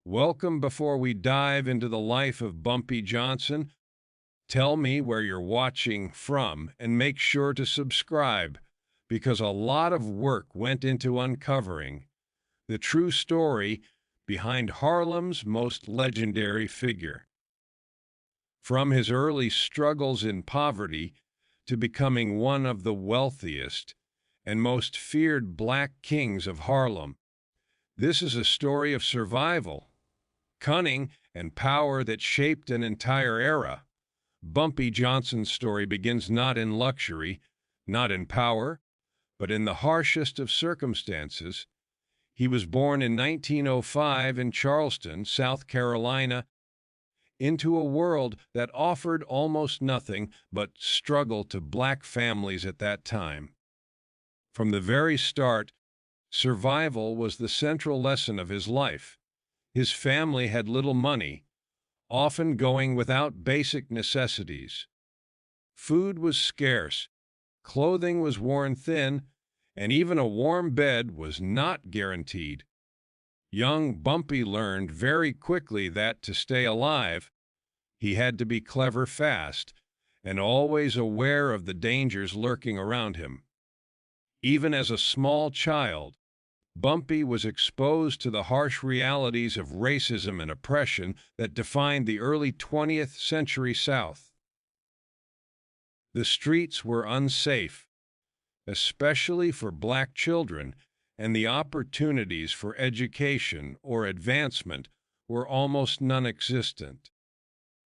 Welcome. Before we dive into the life of Bumpy Johnson, tell me where you're watching from and make sure to subscribe because a lot of work went into uncovering the true story behind Harlem's most legendary figure. From his early struggles in poverty to becoming one of the wealthiest and most feared black kings of Harlem, this is a story of survival, cunning, and power that shaped an entire era. Bumpy Johnson's story begins not in luxury, not in power, but in the harshest of circumstances. He was born in 1905 in Charleston, South Carolina, into a world that offered almost nothing but struggle to black families at that time. From the very start, survival was the central lesson of his life. His family had little money, often going without basic necessities. Food was scarce, clothing was worn thin, and even a warm bed was not guaranteed. Young Bumpy learned very quickly that to stay alive, he had to be clever fast and always aware of the dangers lurking around him. Even as a small child, Bumpy was exposed to the harsh realities of racism and oppression that defined the early 20th century South. The streets were unsafe, especially for black children, and the opportunities for education or advancement were almost non-existent.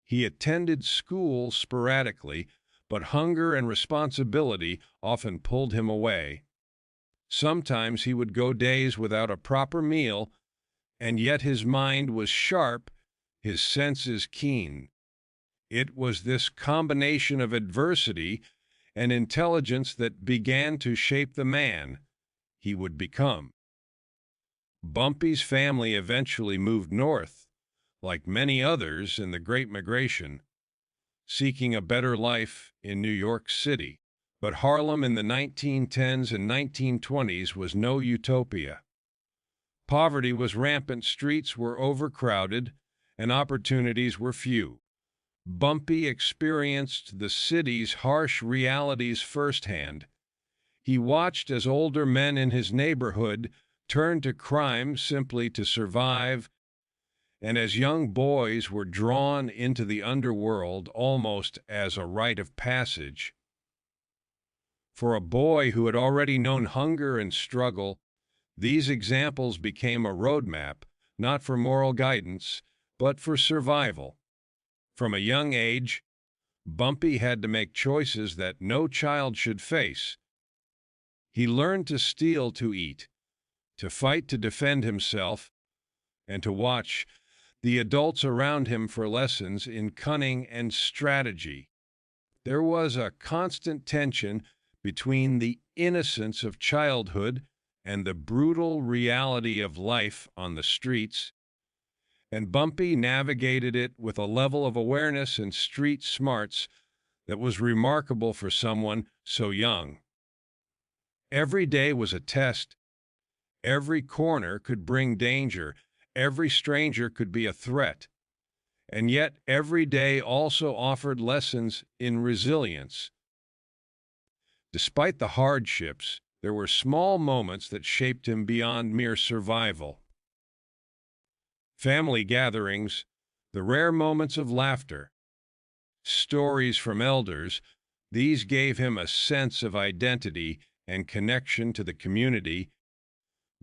He attended school sporadically, but hunger and responsibility often pulled him away. Sometimes he would go days without a proper meal, and yet his mind was sharp, his senses keen. It was this combination of adversity and intelligence that began to shape the man he would become. Bumpy's family eventually moved north, like many others in the Great Migration, seeking a better life in New York City. But Harlem in the 1910s and 1920s was no utopia. Poverty was rampant, streets were overcrowded, and opportunities were few. Bumpy experienced the city's harsh realities firsthand. He watched as older men in his neighborhood turned to crime simply to survive, and as young boys were drawn into the underworld almost as a rite of passage. For a boy who had already known hunger and struggle, these examples became a roadmap, not for moral guidance, but for survival. From a young age, Bumpy had to make choices that no child should face. He learned to steal to eat, to fight to defend himself, and to watch the adults around him for lessons in cunning and strategy. There was a constant tension between the innocence of childhood and the brutal reality of life on the streets, and Bumpy navigated it with a level of awareness and street smarts that was remarkable for someone so young. Every day was a test. Every corner could bring danger. Every stranger could be a threat. And yet every day also offered lessons in resilience. Despite the hardships, there were small moments that shaped him beyond mere survival. Family gatherings, the rare moments of laughter, stories from elders, these gave him a sense of identity and connection to the community,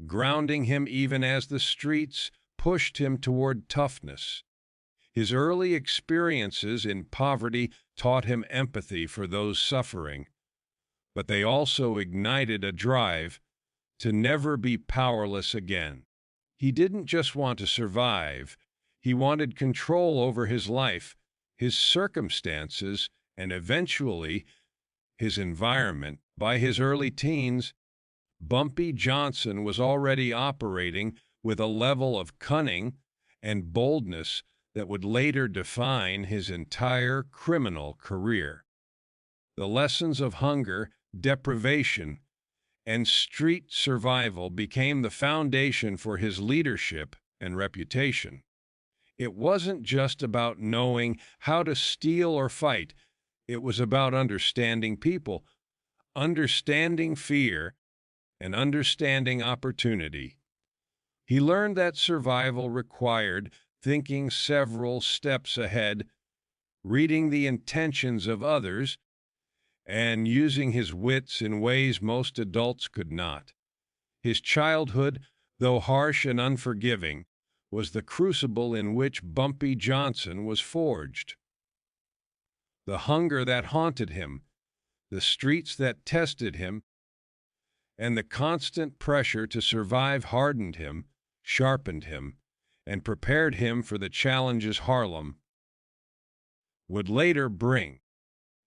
grounding him even as the streets pushed him toward toughness. His early experiences in poverty taught him empathy for those suffering, but they also ignited a drive to never be powerless again. He didn't just want to survive, he wanted control over his life, his circumstances, and eventually his environment. By his early teens, Bumpy Johnson was already operating with a level of cunning and boldness that would later define his entire criminal career. The lessons of hunger, deprivation, and street survival became the foundation for his leadership and reputation. It wasn't just about knowing how to steal or fight. It was about understanding people, understanding fear, and understanding opportunity. He learned that survival required thinking several steps ahead, reading the intentions of others, and using his wits in ways most adults could not. His childhood, though harsh and unforgiving, was the crucible in which Bumpy Johnson was forged. The hunger that haunted him, the streets that tested him, and the constant pressure to survive hardened him, sharpened him, and prepared him for the challenges Harlem would later bring.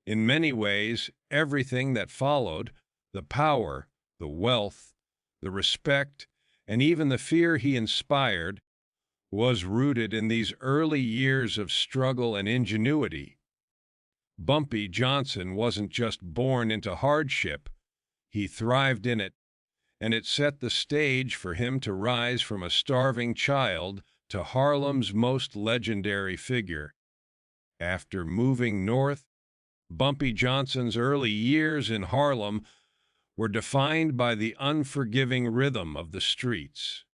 In many ways, everything that followed, the power, the wealth, the respect, and even the fear he inspired, was rooted in these early years of struggle and ingenuity. Bumpy Johnson wasn't just born into hardship, he thrived in it, and it set the stage for him to rise from a starving child to Harlem's most legendary figure. After moving north, Bumpy Johnson's early years in Harlem were defined by the unforgiving rhythm of the streets.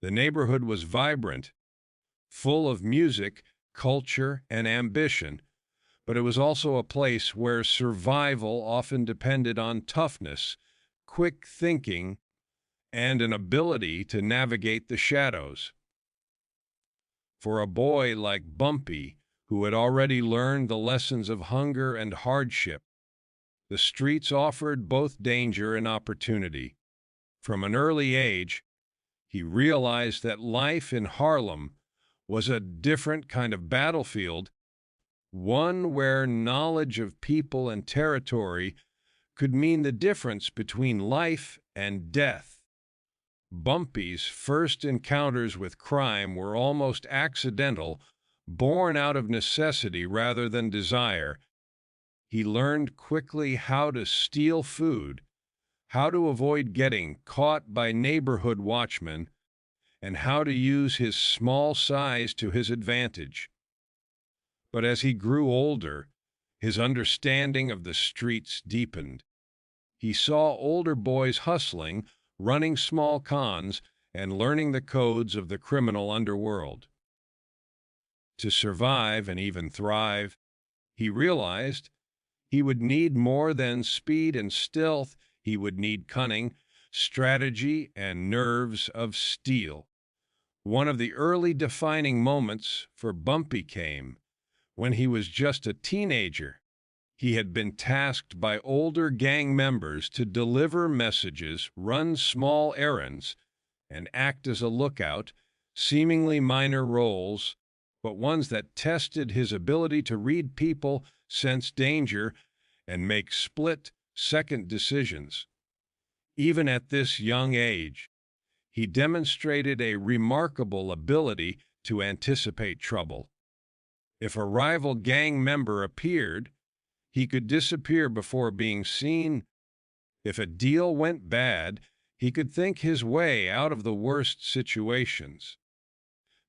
The neighborhood was vibrant, full of music, culture, and ambition, but it was also a place where survival often depended on toughness, quick thinking, and an ability to navigate the shadows. For a boy like Bumpy, who had already learned the lessons of hunger and hardship, the streets offered both danger and opportunity. From an early age, he realized that life in Harlem was a different kind of battlefield, one where knowledge of people and territory could mean the difference between life and death. Bumpy's first encounters with crime were almost accidental, born out of necessity rather than desire. He learned quickly how to steal food, how to avoid getting caught by neighborhood watchmen, and how to use his small size to his advantage. But as he grew older, his understanding of the streets deepened. He saw older boys hustling, running small cons, and learning the codes of the criminal underworld. To survive and even thrive, he realized he would need more than speed and stealth. He would need cunning, strategy, and nerves of steel. One of the early defining moments for Bumpy came when he was just a teenager. He had been tasked by older gang members to deliver messages, run small errands, and act as a lookout, seemingly minor roles, but ones that tested his ability to read people, sense danger, and make split-second decisions. Even at this young age, he demonstrated a remarkable ability to anticipate trouble. If a rival gang member appeared, he could disappear before being seen. If a deal went bad, he could think his way out of the worst situations.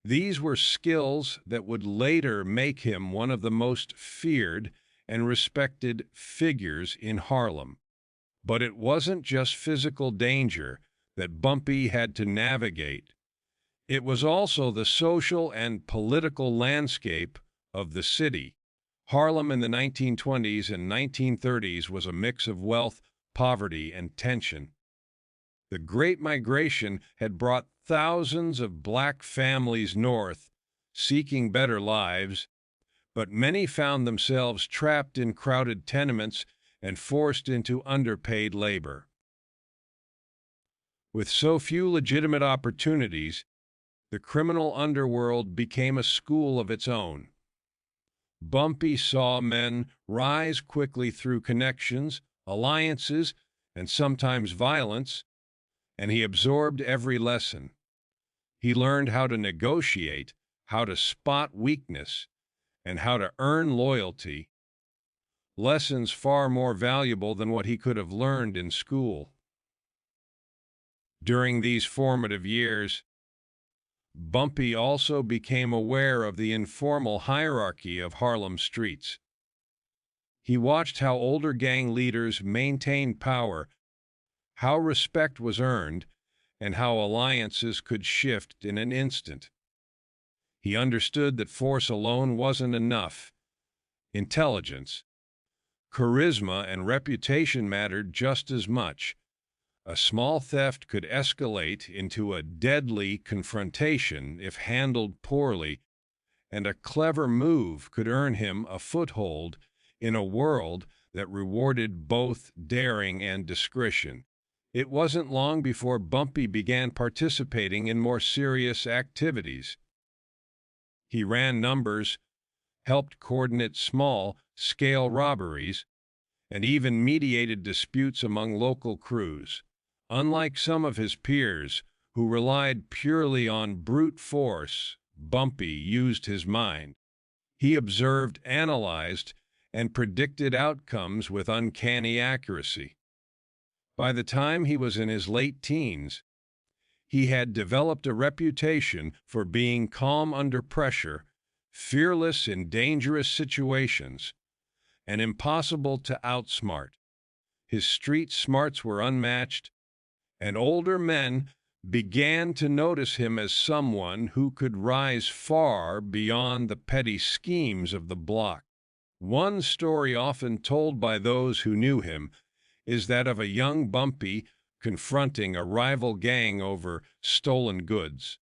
These were skills that would later make him one of the most feared and respected figures in Harlem. But it wasn't just physical danger that Bumpy had to navigate. It was also the social and political landscape of the city. Harlem in the 1920s and 1930s was a mix of wealth, poverty, and tension. The Great Migration had brought thousands of black families north, seeking better lives, but many found themselves trapped in crowded tenements and forced into underpaid labor. With so few legitimate opportunities, the criminal underworld became a school of its own. Bumpy saw men rise quickly through connections, alliances, and sometimes violence, and he absorbed every lesson. He learned how to negotiate, how to spot weakness, and how to earn loyalty, lessons far more valuable than what he could have learned in school. During these formative years, Bumpy also became aware of the informal hierarchy of Harlem streets. He watched how older gang leaders maintained power, how respect was earned, and how alliances could shift in an instant. He understood that force alone wasn't enough. Intelligence, charisma, and reputation mattered just as much. A small theft could escalate into a deadly confrontation if handled poorly, and a clever move could earn him a foothold in a world that rewarded both daring and discretion. It wasn't long before Bumpy began participating in more serious activities. He ran numbers, helped coordinate small-scale robberies, and even mediated disputes among local crews. Unlike some of his peers, who relied purely on brute force, Bumpy used his mind. He observed, analyzed, and predicted outcomes with uncanny accuracy. By the time he was in his late teens, he had developed a reputation for being calm under pressure, fearless in dangerous situations, and impossible to outsmart. His street smarts were unmatched, and older men began to notice him as someone who could rise far beyond the petty schemes of the block. One story often told by those who knew him is that of a young Bumpy confronting a rival gang over stolen goods.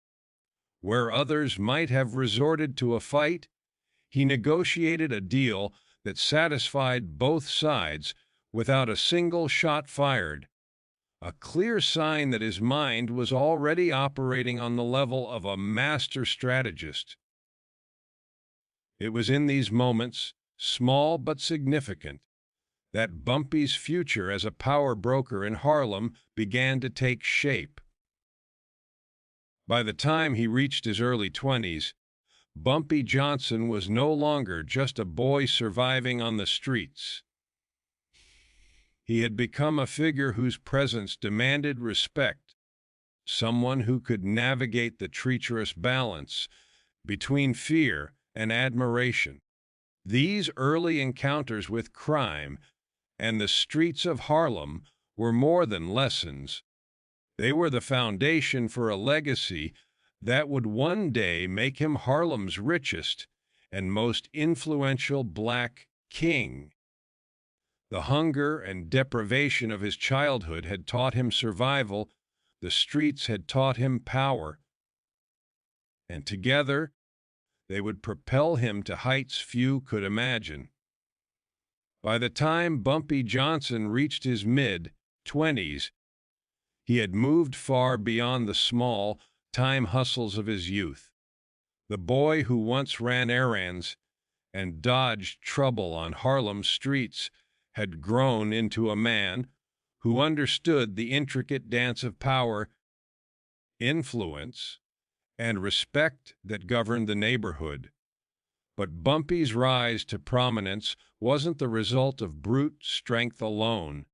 Where others might have resorted to a fight, he negotiated a deal that satisfied both sides without a single shot fired, a clear sign that his mind was already operating on the level of a master strategist. It was in these moments, small but significant, that Bumpy's future as a power broker in Harlem began to take shape. By the time he reached his early 20s, Bumpy Johnson was no longer just a boy surviving on the streets. He had become a figure whose presence demanded respect, someone who could navigate the treacherous balance between fear and admiration. These early encounters with crime and the streets of Harlem were more than lessons. They were the foundation for a legacy that would one day make him Harlem's richest and most influential black king. The hunger and deprivation of his childhood had taught him survival, the streets had taught him power, and together they would propel him to heights few could imagine. By the time Bumpy Johnson reached his mid-20s, he had moved far beyond the small-time hustles of his youth. The boy who once ran errands and dodged trouble on Harlem streets had grown into a man who understood the intricate dance of power, influence, and respect that governed the neighborhood. But Bumpy's rise to prominence wasn't the result of brute strength alone.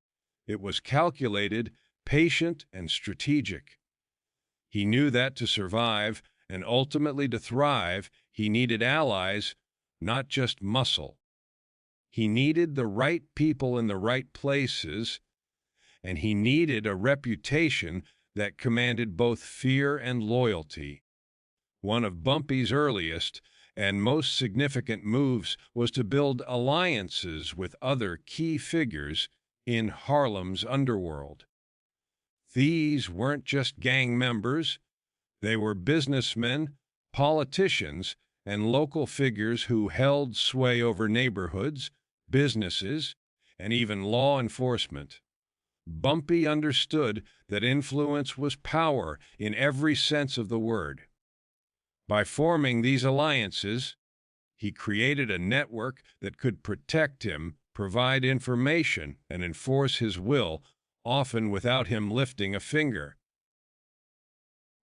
It was calculated, patient, and strategic. He knew that to survive, and ultimately to thrive, he needed allies, not just muscle. He needed the right people in the right places, and he needed a reputation that commanded both fear and loyalty. One of Bumpy's earliest and most significant moves was to build alliances with other key figures in Harlem's underworld. These weren't just gang members, they were businessmen, politicians, and local figures who held sway over neighborhoods, businesses, and even law enforcement. Bumpy understood that influence was power in every sense of the word. By forming these alliances, he created a network that could protect him, provide information, and enforce his will, often without him lifting a finger.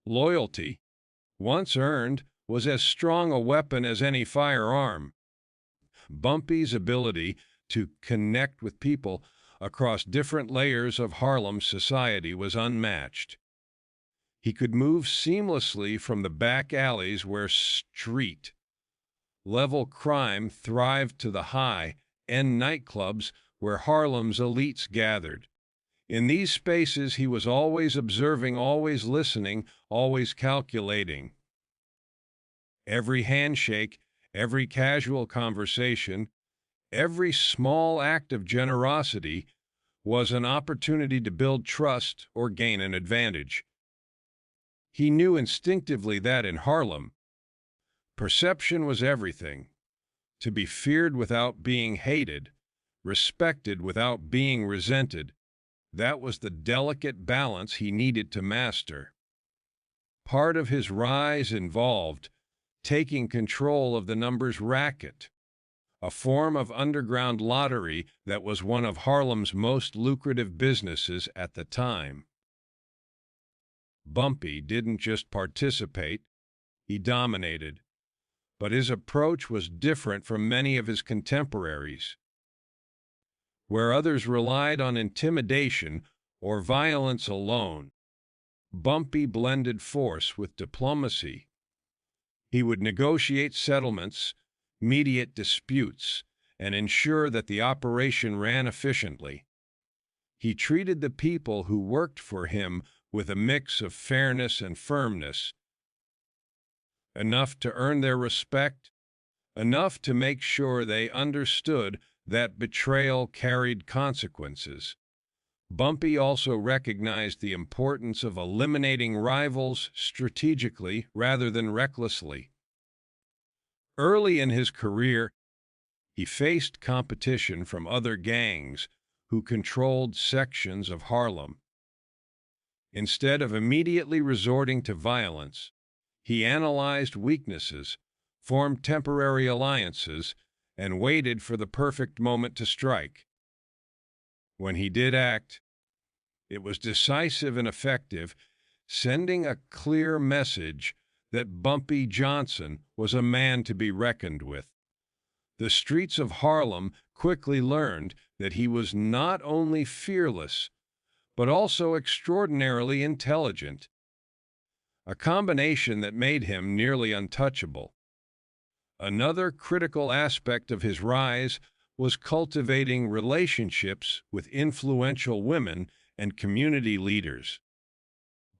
Loyalty, once earned, was as strong a weapon as any firearm. Bumpy's ability to connect with people across different layers of Harlem society was unmatched. He could move seamlessly from the back alleys where street-level crime thrived to the high-end nightclubs where Harlem's elites gathered. In these spaces, he was always observing, always listening, always calculating. Every handshake, every casual conversation, every small act of generosity was an opportunity to build trust or gain an advantage. He knew instinctively that in Harlem, perception was everything. To be feared without being hated, respected without being resented, that was the delicate balance he needed to master. Part of his rise involved taking control of the numbers racket, a form of underground lottery that was one of Harlem's most lucrative businesses at the time. Bumpy didn't just participate, he dominated. But his approach was different from many of his contemporaries. Where others relied on intimidation or violence alone, Bumpy blended force with diplomacy. He would negotiate settlements, mediate disputes, and ensure that the operation ran efficiently. He treated the people who worked for him with a mix of fairness and firmness, enough to earn their respect, enough to make sure they understood that betrayal carried consequences. Bumpy also recognized the importance of eliminating rivals strategically rather than recklessly. Early in his career, he faced competition from other gangs who controlled sections of Harlem. Instead of immediately resorting to violence, he analyzed weaknesses, formed temporary alliances, and waited for the perfect moment to strike. When he did act, it was decisive and effective, sending a clear message that Bumpy Johnson was a man to be reckoned with. The streets of Harlem quickly learned that he was not only fearless, but also extraordinarily intelligent, a combination that made him nearly untouchable. Another critical aspect of his rise was cultivating relationships with influential women and community leaders.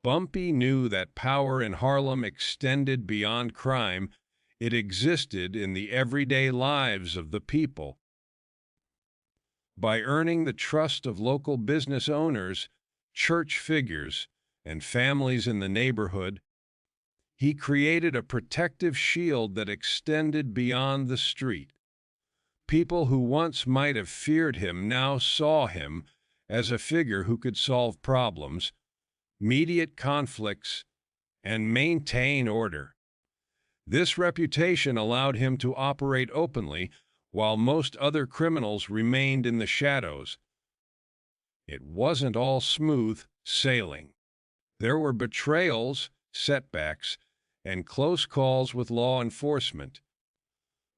Bumpy knew that power in Harlem extended beyond crime. It existed in the everyday lives of the people. By earning the trust of local business owners, church figures, and families in the neighborhood, he created a protective shield that extended beyond the street. People who once might have feared him now saw him as a figure who could solve problems, mediate conflicts, and maintain order. This reputation allowed him to operate openly while most other criminals remained in the shadows. It wasn't all smooth sailing. There were betrayals, setbacks, and close calls with law enforcement.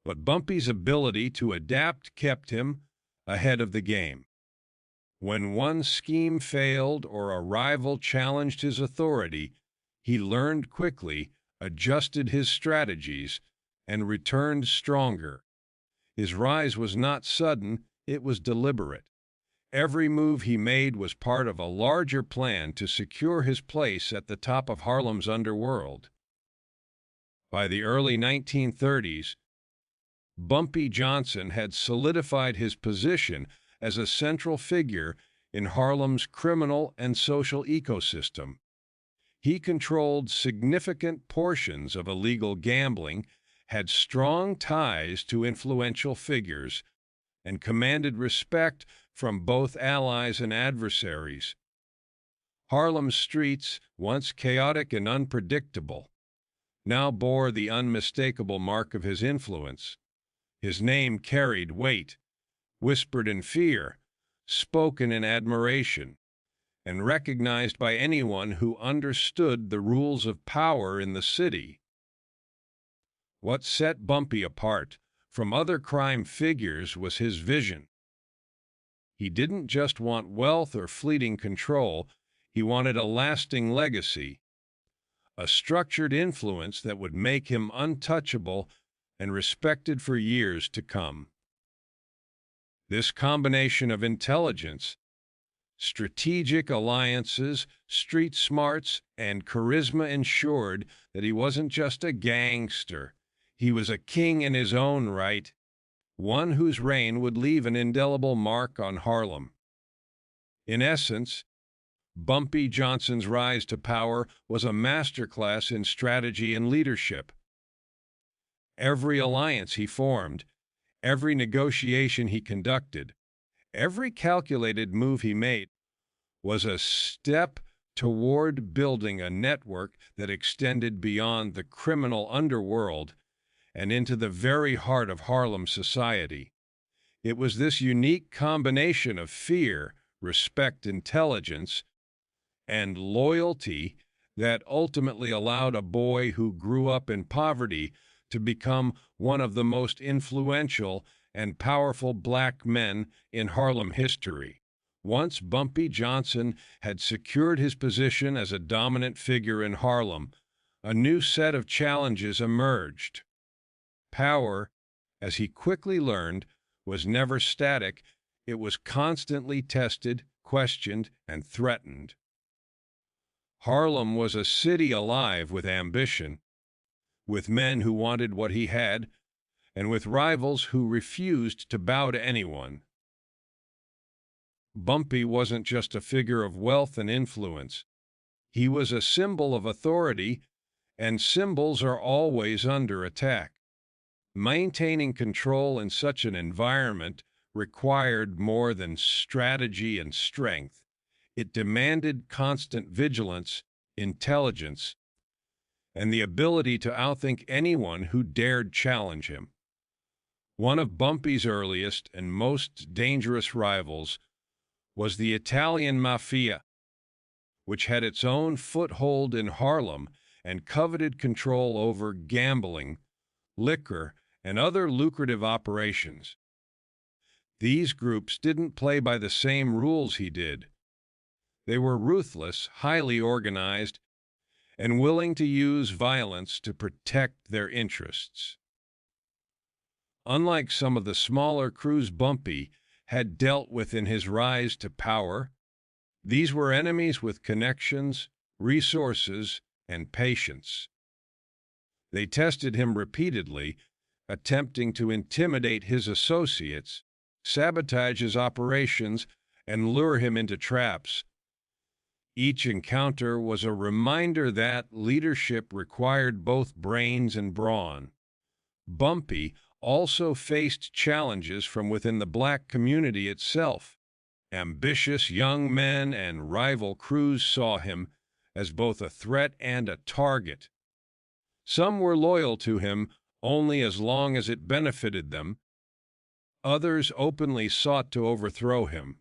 But Bumpy's ability to adapt kept him ahead of the game. When one scheme failed or a rival challenged his authority, he learned quickly, adjusted his strategies, and returned stronger. His rise was not sudden, it was deliberate. Every move he made was part of a larger plan to secure his place at the top of Harlem's underworld. By the early 1930s, Bumpy Johnson had solidified his position as a central figure in Harlem's criminal and social ecosystem. He controlled significant portions of illegal gambling, had strong ties to influential figures, and commanded respect from both allies and adversaries. Harlem's streets, once chaotic and unpredictable, now bore the unmistakable mark of his influence. His name carried weight, whispered in fear, spoken in admiration, and recognized by anyone who understood the rules of power in the city. What set Bumpy apart from other crime figures was his vision. He didn't just want wealth or fleeting control, he wanted a lasting legacy, a structured influence that would make him untouchable and respected for years to come. This combination of intelligence, strategic alliances, street smarts, and charisma ensured that he wasn't just a gangster. He was a king in his own right, one whose reign would leave an indelible mark on Harlem. In essence, Bumpy Johnson's rise to power was a masterclass in strategy and leadership. Every alliance he formed, every negotiation he conducted, every calculated move he made was a step toward building a network that extended beyond the criminal underworld and into the very heart of Harlem society. It was this unique combination of fear, respect, intelligence, and loyalty that ultimately allowed a boy who grew up in poverty to become one of the most influential and powerful black men in Harlem history. Once Bumpy Johnson had secured his position as a dominant figure in Harlem, a new set of challenges emerged. Power, as he quickly learned, was never static. It was constantly tested, questioned, and threatened. Harlem was a city alive with ambition, with men who wanted what he had, and with rivals who refused to bow to anyone. Bumpy wasn't just a figure of wealth and influence. He was a symbol of authority, and symbols are always under attack. Maintaining control in such an environment required more than strategy and strength. It demanded constant vigilance, intelligence, and the ability to outthink anyone who dared challenge him. One of Bumpy's earliest and most dangerous rivals was the Italian Mafia, which had its own foothold in Harlem and coveted control over gambling, liquor, and other lucrative operations. These groups didn't play by the same rules he did. They were ruthless, highly organized, and willing to use violence to protect their interests. Unlike some of the smaller crews Bumpy had dealt with in his rise to power, these were enemies with connections, resources, and patience. They tested him repeatedly, attempting to intimidate his associates, sabotage his operations, and lure him into traps. Each encounter was a reminder that leadership required both brains and brawn. Bumpy also faced challenges from within the black community itself. Ambitious young men and rival crews saw him as both a threat and a target. Some were loyal to him only as long as it benefited them. Others openly sought to overthrow him.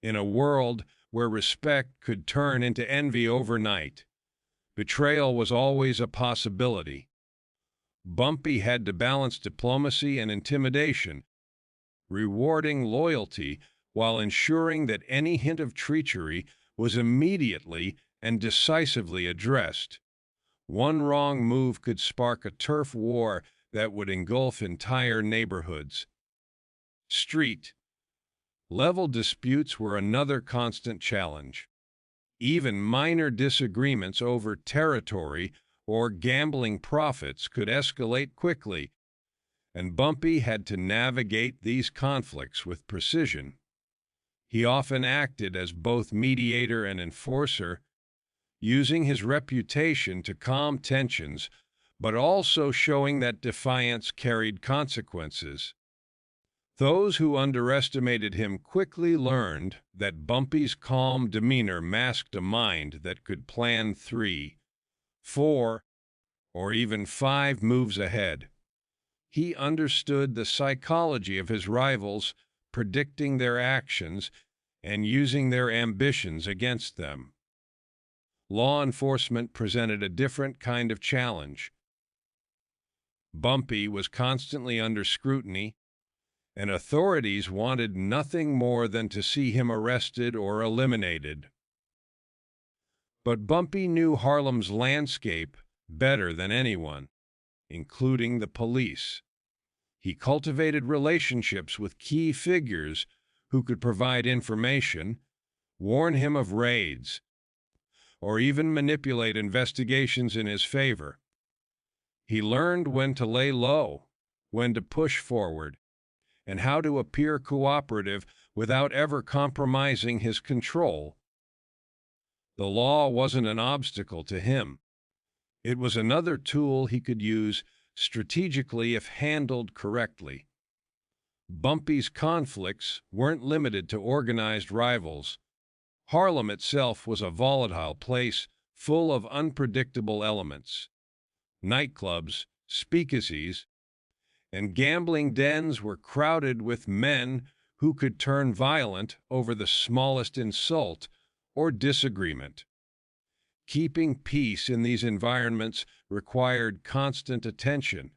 In a world where respect could turn into envy overnight, betrayal was always a possibility. Bumpy had to balance diplomacy and intimidation, rewarding loyalty while ensuring that any hint of treachery was immediately and decisively addressed. One wrong move could spark a turf war that would engulf entire neighborhoods. Street-level disputes were another constant challenge. Even minor disagreements over territory or gambling profits could escalate quickly, and Bumpy had to navigate these conflicts with precision. He often acted as both mediator and enforcer, using his reputation to calm tensions, but also showing that defiance carried consequences. Those who underestimated him quickly learned that Bumpy's calm demeanor masked a mind that could plan 3, 4, or even 5 moves ahead. He understood the psychology of his rivals, predicting their actions and using their ambitions against them. Law enforcement presented a different kind of challenge. Bumpy was constantly under scrutiny, and authorities wanted nothing more than to see him arrested or eliminated. But Bumpy knew Harlem's landscape better than anyone, including the police. He cultivated relationships with key figures who could provide information, warn him of raids, or even manipulate investigations in his favor. He learned when to lay low, when to push forward, and how to appear cooperative without ever compromising his control. The law wasn't an obstacle to him. It was another tool he could use strategically if handled correctly. Bumpy's conflicts weren't limited to organized rivals. Harlem itself was a volatile place full of unpredictable elements. Nightclubs, speakeasies, and gambling dens were crowded with men who could turn violent over the smallest insult or disagreement. Keeping peace in these environments required constant attention.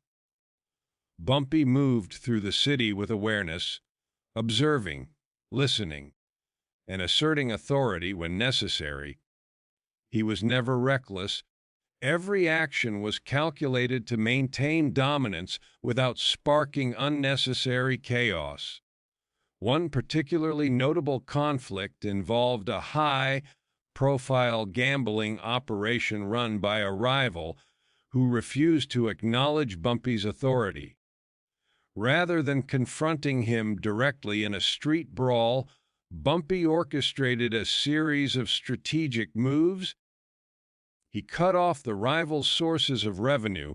Bumpy moved through the city with awareness, observing, listening, and asserting authority when necessary. He was never reckless. Every action was calculated to maintain dominance without sparking unnecessary chaos. One particularly notable conflict involved a high-profile gambling operation run by a rival who refused to acknowledge Bumpy's authority. Rather than confronting him directly in a street brawl, Bumpy orchestrated a series of strategic moves. He cut off the rival's sources of revenue,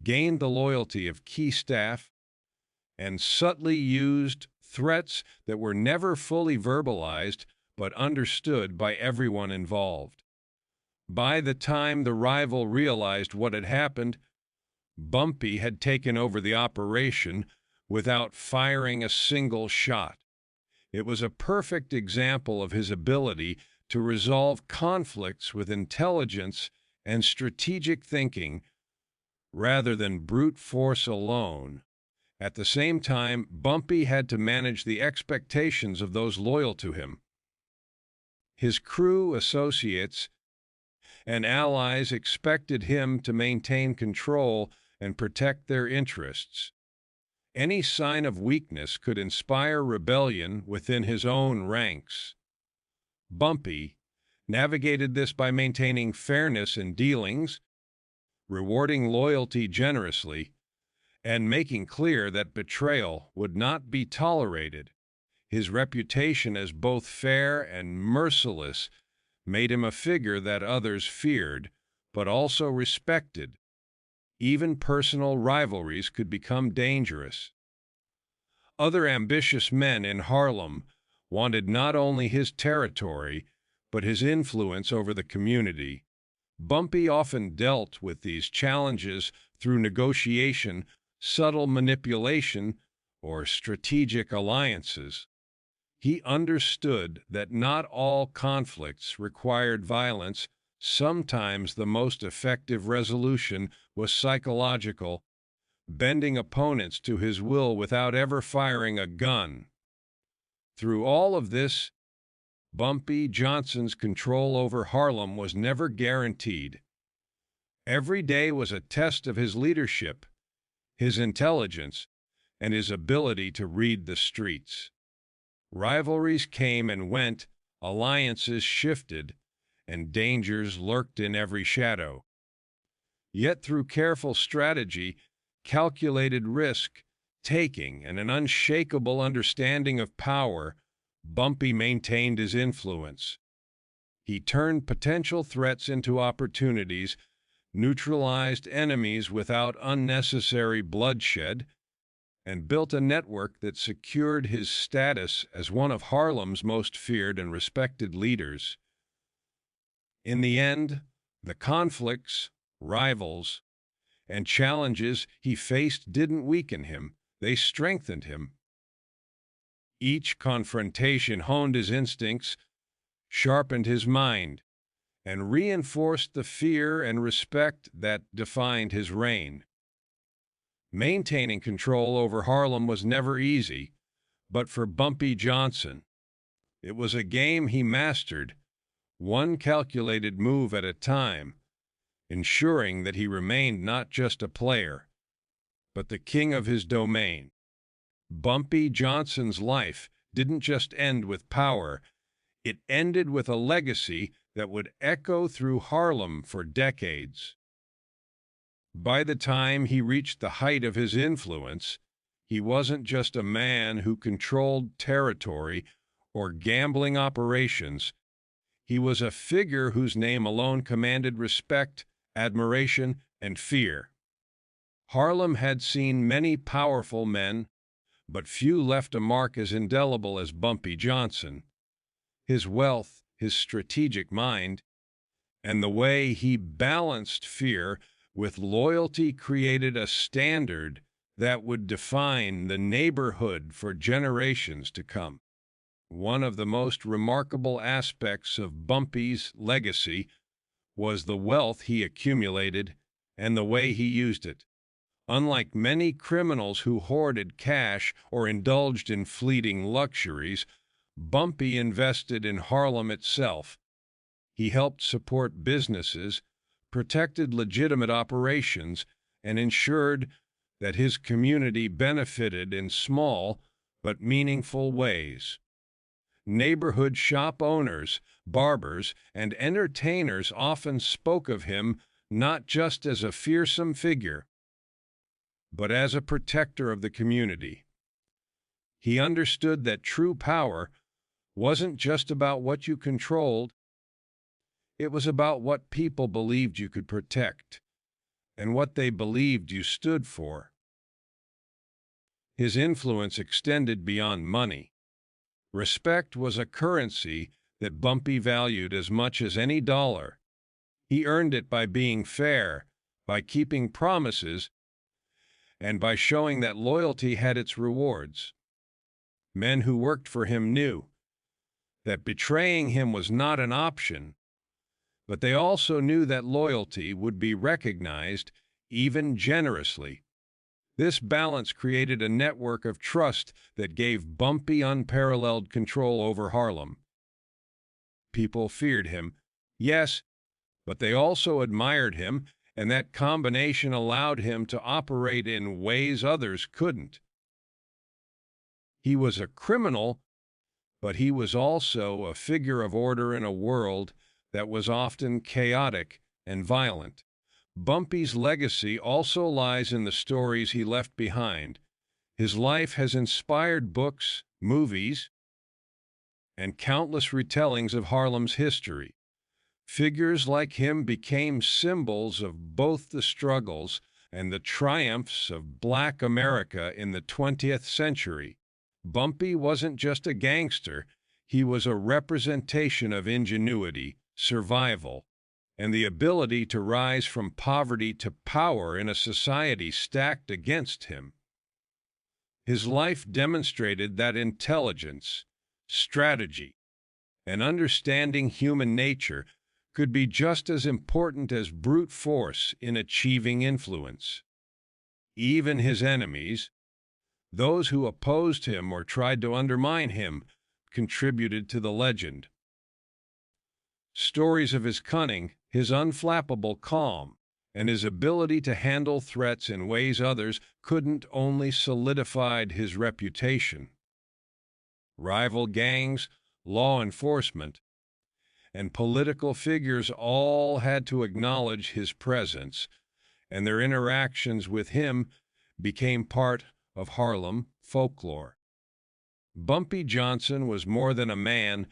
gained the loyalty of key staff, and subtly used threats that were never fully verbalized but understood by everyone involved. By the time the rival realized what had happened, Bumpy had taken over the operation without firing a single shot. It was a perfect example of his ability to resolve conflicts with intelligence and strategic thinking rather than brute force alone. At the same time, Bumpy had to manage the expectations of those loyal to him. His crew, associates, and allies expected him to maintain control and protect their interests. Any sign of weakness could inspire rebellion within his own ranks. Bumpy navigated this by maintaining fairness in dealings, rewarding loyalty generously, and making clear that betrayal would not be tolerated. His reputation as both fair and merciless made him a figure that others feared, but also respected. Even personal rivalries could become dangerous. Other ambitious men in Harlem wanted not only his territory, but his influence over the community. Bumpy often dealt with these challenges through negotiation, subtle manipulation, or strategic alliances. He understood that not all conflicts required violence. Sometimes the most effective resolution was psychological, bending opponents to his will without ever firing a gun. Through all of this, Bumpy Johnson's control over Harlem was never guaranteed. Every day was a test of his leadership, his intelligence, and his ability to read the streets. Rivalries came and went, alliances shifted, and dangers lurked in every shadow. Yet through careful strategy, calculated risk-taking, and an unshakable understanding of power, Bumpy maintained his influence. He turned potential threats into opportunities, neutralized enemies without unnecessary bloodshed, and built a network that secured his status as one of Harlem's most feared and respected leaders. In the end, the conflicts, rivals, and challenges he faced didn't weaken him, they strengthened him. Each confrontation honed his instincts, sharpened his mind, and reinforced the fear and respect that defined his reign. Maintaining control over Harlem was never easy, but for Bumpy Johnson, it was a game he mastered, one calculated move at a time, ensuring that he remained not just a player, but the king of his domain. Bumpy Johnson's life didn't just end with power, it ended with a legacy that would echo through Harlem for decades. By the time he reached the height of his influence, he wasn't just a man who controlled territory or gambling operations. He was a figure whose name alone commanded respect, admiration, and fear. Harlem had seen many powerful men, but few left a mark as indelible as Bumpy Johnson. His wealth, his strategic mind, and the way he balanced fear with loyalty created a standard that would define the neighborhood for generations to come. One of the most remarkable aspects of Bumpy's legacy was the wealth he accumulated and the way he used it. Unlike many criminals who hoarded cash or indulged in fleeting luxuries, Bumpy invested in Harlem itself. He helped support businesses, protected legitimate operations, and ensured that his community benefited in small but meaningful ways. Neighborhood shop owners, barbers, and entertainers often spoke of him not just as a fearsome figure, but as a protector of the community. He understood that true power wasn't just about what you controlled, it was about what people believed you could protect and what they believed you stood for. His influence extended beyond money. Respect was a currency that Bumpy valued as much as any dollar. He earned it by being fair, by keeping promises, and by showing that loyalty had its rewards. Men who worked for him knew that betraying him was not an option, but they also knew that loyalty would be recognized, even generously. This balance created a network of trust that gave Bumpy unparalleled control over Harlem. People feared him, yes, but they also admired him, and that combination allowed him to operate in ways others couldn't. He was a criminal, but he was also a figure of order in a world that was often chaotic and violent. Bumpy's legacy also lies in the stories he left behind. His life has inspired books, movies, and countless retellings of Harlem's history. Figures like him became symbols of both the struggles and the triumphs of Black America in the 20th century. Bumpy wasn't just a gangster, he was a representation of ingenuity, survival, and the ability to rise from poverty to power in a society stacked against him. His life demonstrated that intelligence, strategy, and understanding human nature could be just as important as brute force in achieving influence. Even his enemies, those who opposed him or tried to undermine him, contributed to the legend. Stories of his cunning, his unflappable calm, and his ability to handle threats in ways others couldn't only solidified his reputation. Rival gangs, law enforcement, and political figures all had to acknowledge his presence, and their interactions with him became part of Harlem folklore. Bumpy Johnson was more than a man,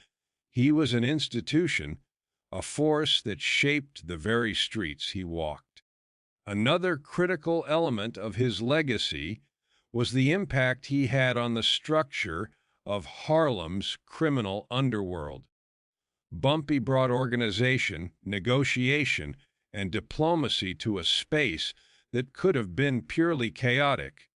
he was an institution, a force that shaped the very streets he walked. Another critical element of his legacy was the impact he had on the structure of Harlem's criminal underworld. Bumpy brought organization, negotiation, and diplomacy to a space that could have been purely chaotic.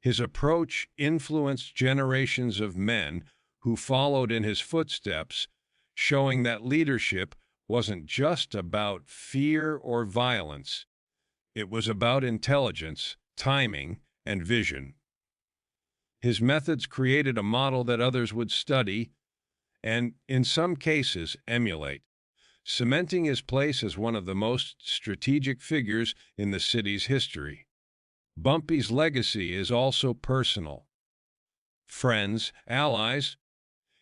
His approach influenced generations of men who followed in his footsteps, showing that leadership wasn't just about fear or violence. It was about intelligence, timing, and vision. His methods created a model that others would study, and, in some cases, emulate, cementing his place as one of the most strategic figures in the city's history. Bumpy's legacy is also personal. Friends, allies,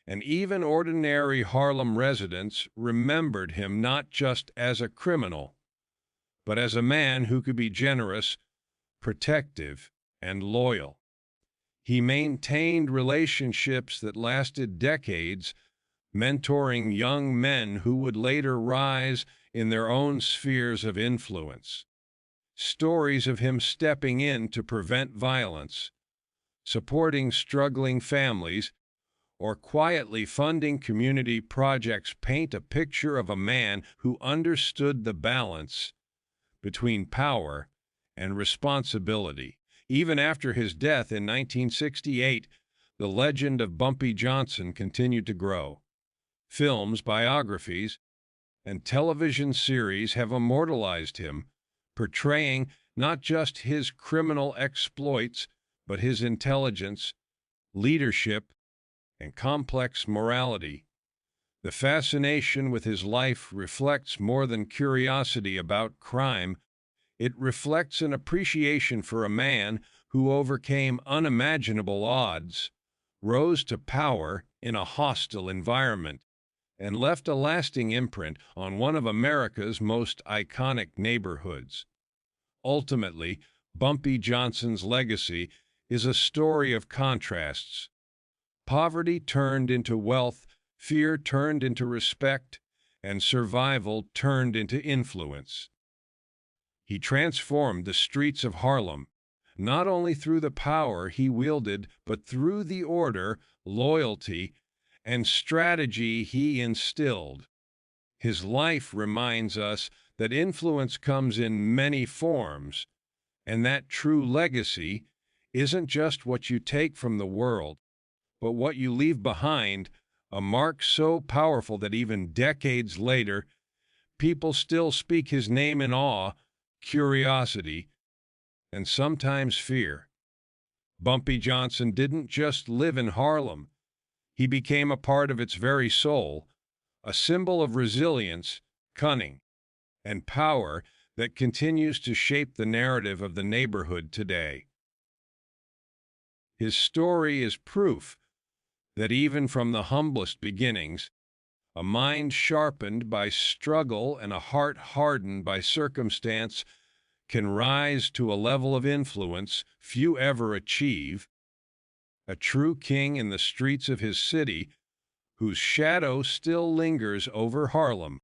and even ordinary Harlem residents remembered him not just as a criminal, but as a man who could be generous, protective, and loyal. He maintained relationships that lasted decades, mentoring young men who would later rise in their own spheres of influence. Stories of him stepping in to prevent violence, supporting struggling families, or quietly funding community projects paint a picture of a man who understood the balance between power and responsibility. Even after his death in 1968, the legend of Bumpy Johnson continued to grow. Films, biographies, and television series have immortalized him, portraying not just his criminal exploits, but his intelligence, leadership, and complex morality. The fascination with his life reflects more than curiosity about crime. It reflects an appreciation for a man who overcame unimaginable odds, rose to power in a hostile environment, and left a lasting imprint on one of America's most iconic neighborhoods. Ultimately, Bumpy Johnson's legacy is a story of contrasts. Poverty turned into wealth, fear turned into respect, and survival turned into influence. He transformed the streets of Harlem, not only through the power he wielded, but through the order, loyalty, and strategy he instilled. His life reminds us that influence comes in many forms, and that true legacy isn't just what you take from the world, but what you leave behind, a mark so powerful that even decades later, people still speak his name in awe, curiosity, and sometimes fear. Bumpy Johnson didn't just live in Harlem. He became a part of its very soul, a symbol of resilience, cunning, and power that continues to shape the narrative of the neighborhood today. His story is proof that even from the humblest beginnings, a mind sharpened by struggle and a heart hardened by circumstance can rise to a level of influence few ever achieve. A true king in the streets of his city, whose shadow still lingers over Harlem.